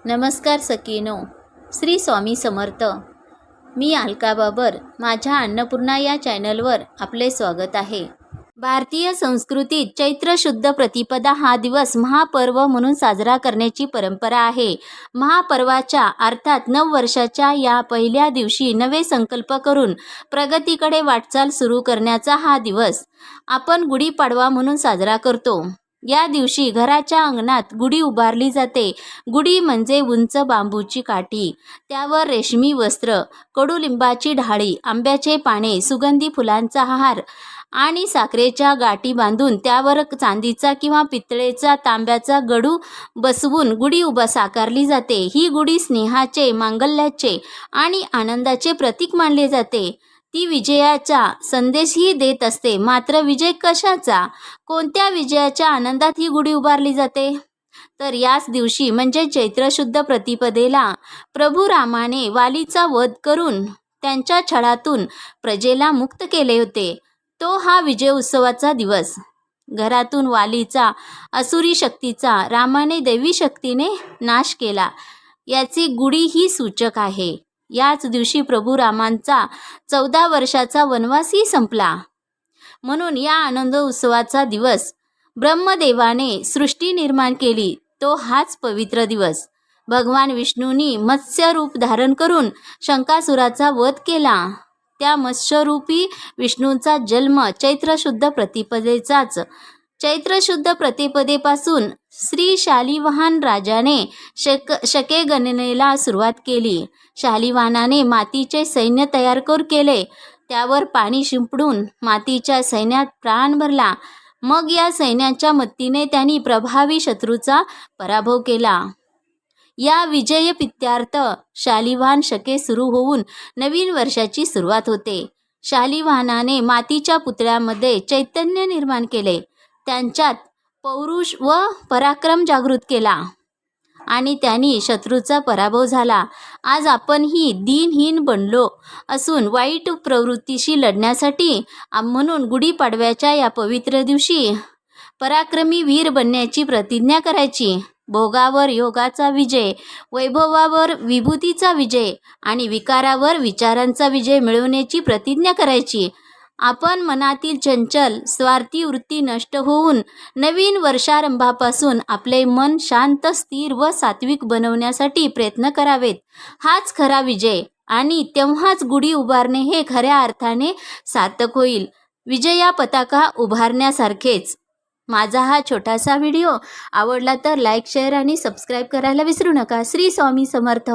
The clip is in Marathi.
नमस्कार सखीनो, श्री स्वामी समर्थ. मी अलका बाबर. माझ्या अन्नपूर्णा या चॅनलवर आपले स्वागत आहे. भारतीय संस्कृतीत चैत्र शुद्ध प्रतिपदा हा दिवस महापर्व म्हणून साजरा करण्याची परंपरा आहे. महापर्वाच्या अर्थात नववर्षाच्या या पहिल्या दिवशी नवे संकल्प करून प्रगतीकडे वाटचाल सुरू करण्याचा हा दिवस आपण गुढीपाडवा म्हणून साजरा करतो. या दिवशी घराच्या अंगणात गुढी उभारली जाते. गुढी म्हणजे उंच बांबूची काठी, त्यावर रेशमी वस्त्र, कडुलिंबाची ढाळी, आंब्याचे पाने, सुगंधी फुलांचा हार आणि साखरेच्या गाठी बांधून त्यावर चांदीचा किंवा पितळेचा तांब्याचा गडू बसवून गुढी साकारली जाते. ही गुढी स्नेहाचे, मांगल्याचे आणि आनंदाचे प्रतीक मानले जाते. ती विजयाचा संदेशही देत असते. मात्र विजय कशाचा, कोणत्या विजयाच्या आनंदात ही गुढी उभारली जाते? तर याच दिवशी म्हणजे चैत्र शुद्ध प्रतिपदेला प्रभू रामाने वालीचा वध करून त्यांच्या छळातून प्रजेला मुक्त केले होते. तो हा विजय उत्सवाचा दिवस. घरातून वालीचा असुरी शक्तीचा रामाने दैवी शक्तीने नाश केला, याची गुढी ही सूचक आहे. याच दिवशी प्रभू रामांचा 14 वर्षाचा वनवासही संपला. म्हणून या आनंद उत्सवाचा दिवस ब्रह्मदेवाने सृष्टी निर्माण केली, तो हाच पवित्र दिवस. भगवान विष्णूंनी मत्स्य रूप धारण करून शंकासुराचा वध केला. त्या मत्स्यरूपी विष्णूंचा जन्म चैत्र शुद्ध प्रतिपदेचाच. चैत्र शुद्ध प्रतिपदेपासून श्री शालिवाहन राजाने शके गणनेला सुरुवात केली. शालिवाहनाने मातीचे सैन्य तयार केले. त्यावर पाणी शिंपडून मातीच्या सैन्यात प्राण भरला. मग या सैन्याच्या मदतीने त्यांनी प्रभावी शत्रूचा पराभव केला. या विजय पित्यार्थ शालिवाहन शके सुरू होऊन नवीन वर्षाची सुरुवात होते. शालिवाहनाने मातीच्या पुतळ्यामध्ये चैतन्य निर्माण केले, त्यांच्यात पौरुष व पराक्रम जागृत केला आणि त्यांनी शत्रूचा पराभव झाला. आज आपणही दिनहीन बनलो असून वाईट प्रवृत्तीशी लढण्यासाठी म्हणून गुढीपाडव्याच्या या पवित्र दिवशी पराक्रमी वीर बनण्याची प्रतिज्ञा करायची. भोगावर योगाचा विजय, वैभवावर विभूतीचा विजय आणि विकारावर विचारांचा विजय मिळवण्याची प्रतिज्ञा करायची. आपण मनातील चंचल स्वार्थी वृत्ती नष्ट होऊन नवीन वर्षारंभापासून आपले मन शांत, स्थिर व सात्विक बनवण्यासाठी प्रयत्न करावेत. हाच खरा विजय आणि तेव्हाच गुढी उभारणे हे खऱ्या अर्थाने सार्थक होईल. विजया पताका उभारण्यासारखेच. माझा हा छोटासा व्हिडिओ आवडला तर लाईक, शेअर आणि सबस्क्राईब करायला विसरू नका. श्री स्वामी समर्थ.